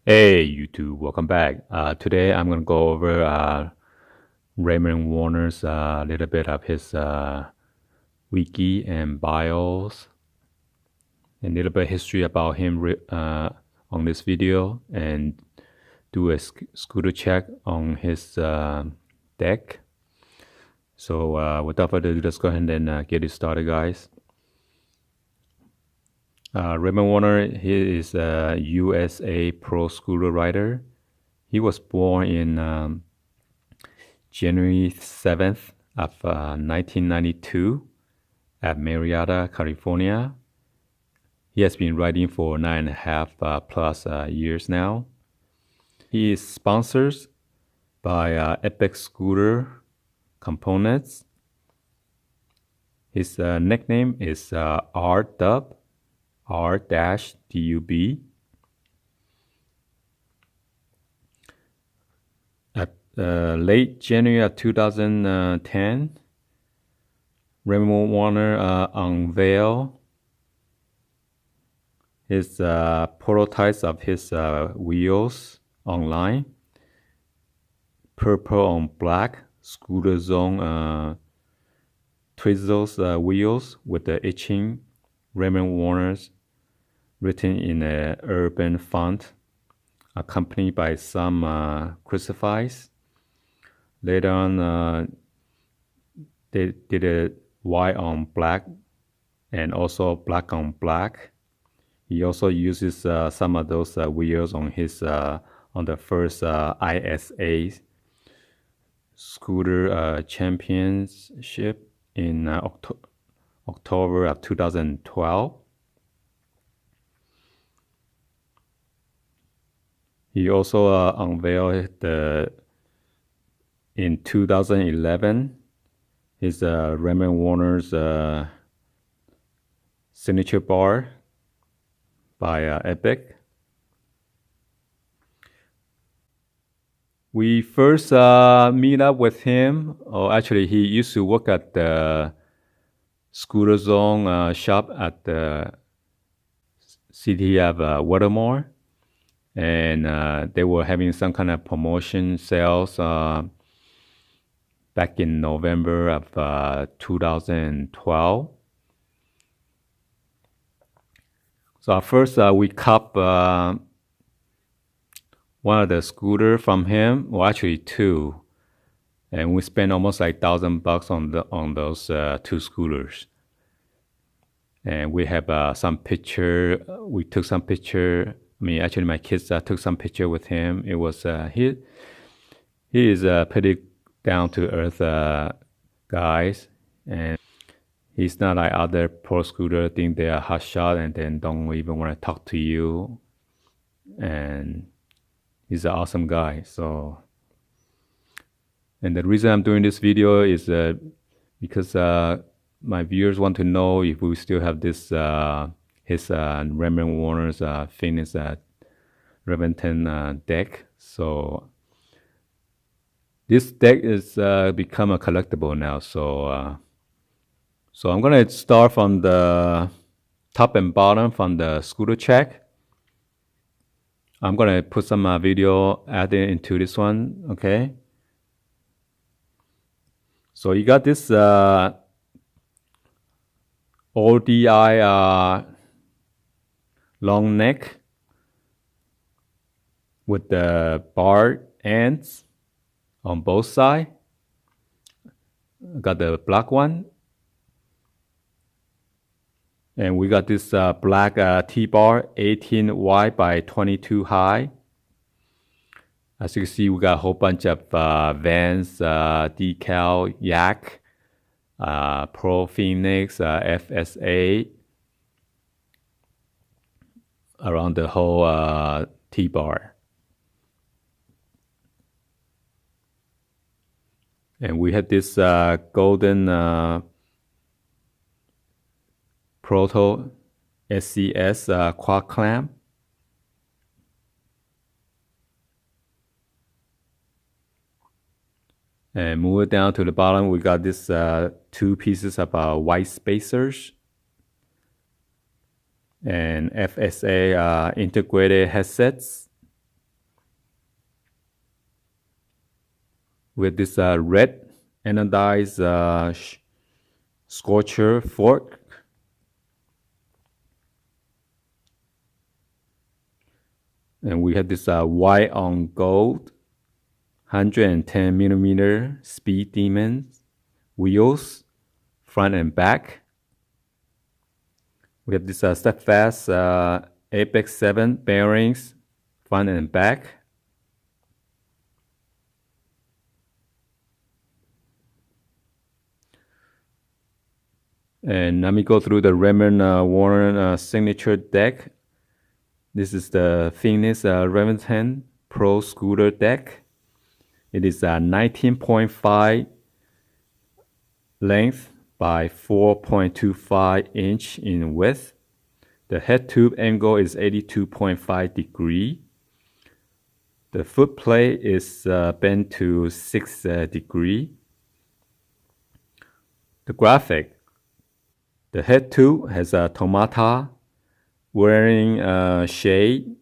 Hey YouTube, welcome back. Today I'm gonna go over Raymond Warner's little bit of his wiki and bios, and a little bit history about him on this video, and do a scooter check on his deck. So without further ado, let's go ahead and get it started, guys. Raymond Warner, he is a USA pro scooter rider. He was born in January 7th of 1992 at Marietta, California. He has been riding for 9.5 plus years now. He is sponsored by Epic Scooter Components. His nickname is R-Dub, R-Dub. At late January of 2010, Raymond Warner unveiled his prototypes of his wheels online. Purple on black Scooter Zone Twizzles wheels with the etching Raymond Warner's written in an urban font, accompanied by some crucifix. Later on, they did it white on black and also black on black. He also uses some of those wheels on his on the first ISA Scooter Championship in October of 2012. He also unveiled in 2011 his Raymond Warner's signature bar by Epic. We first meet up with him, or actually he used to work at the Scooter Zone shop at the city of Watermore, and they were having some kind of promotion sales back in November of 2012. So at first we cop one of the scooter from him, well actually two, and we spent almost like $1,000 on those two scooters. And we have some picture. We took some picture. I mean, actually, my kids took some picture with him. It was he is a pretty down to earth guys, and he's not like other pro scooter think they are hot shot and then don't even want to talk to you. And he's an awesome guy. So, and the reason I'm doing this video is because my viewers want to know if we still have this his Raymond Warner's fitness REVENTON deck. So this deck is become a collectible now. So so I'm gonna start from the top and bottom from the scooter check. I'm gonna put some video added into this one. Okay. So you got this ODI long neck with the bar ends on both sides. Got the black one. And we got this black T-bar, 18 wide by 22 high. As you can see, we got a whole bunch of Vans, decal, Yak, Pro Phoenix, FSA around the whole T-bar. And we had this golden Proto SCS quad clamp. And move it down to the bottom, we got this two pieces of white spacers and FSA integrated headsets. with this red anodized scorcher fork. And we have this white on gold 110 millimeter speed demons wheels, front and back. We have this steadfast Apex 7 bearings, front and back. And let me go through the Raymond Warren signature deck. This is the Phoenix REVENTON Pro Scooter deck. It is 19.5 length by 4.25 inch in width. The head tube angle is 82.5 degree. The foot plate is bent to 6 degree. The graphic. The head tube has a Tomata wearing a shade.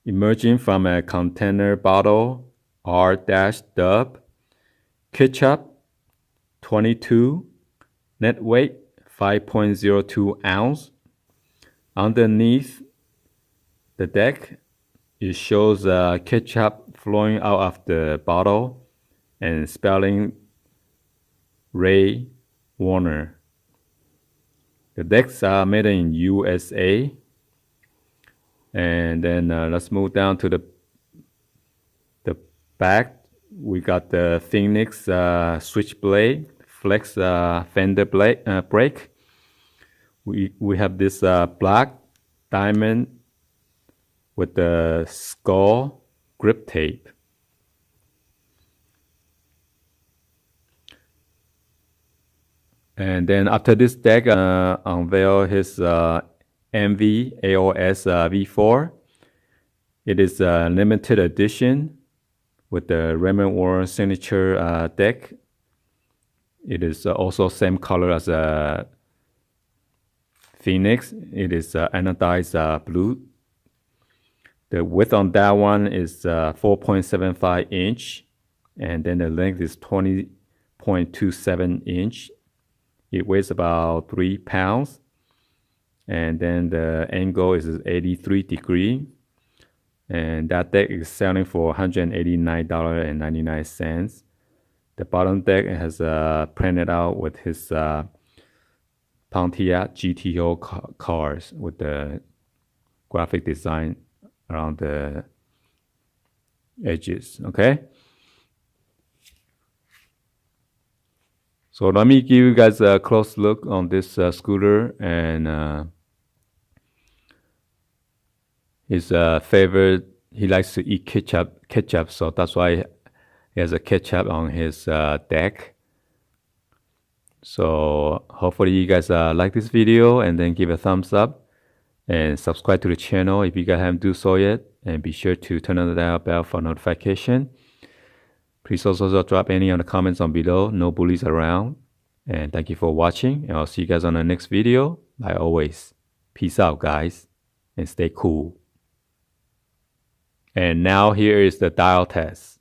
Emerging from a container bottle, R-dub, ketchup, 22, net weight, 5.02 ounce. Underneath the deck, it shows ketchup flowing out of the bottle and spelling Ray Warner. The decks are made in USA. And then let's move down to the back. We got the Phoenix switchblade, flex fender brake. We have this black diamond with the skull grip tape. And then after this deck, unveil his MV AOS V4. It is a limited edition with the Raymond Warren signature deck. It is also same color as a Phoenix. It is anodized blue. The width on that one is 4.75 inch, and then the length is 20.27 inch. It weighs about 3 pounds. And then the angle is 83 degree. And that deck is selling for $189.99. The bottom deck has printed out with his Pontiac GTO cars with the graphic design around the edges, okay? So let me give you guys a close look on this scooter, and his favorite, he likes to eat ketchup, so that's why he has a ketchup on his deck. So hopefully you guys like this video, and then give a thumbs up and subscribe to the channel if you guys haven't do so yet, and be sure to turn on the bell for notification. Please also drop any on the comments on below. No bullies around. And thank you for watching, and I'll see you guys on the next video. Like always, peace out guys, and stay cool. And now here is the dial test.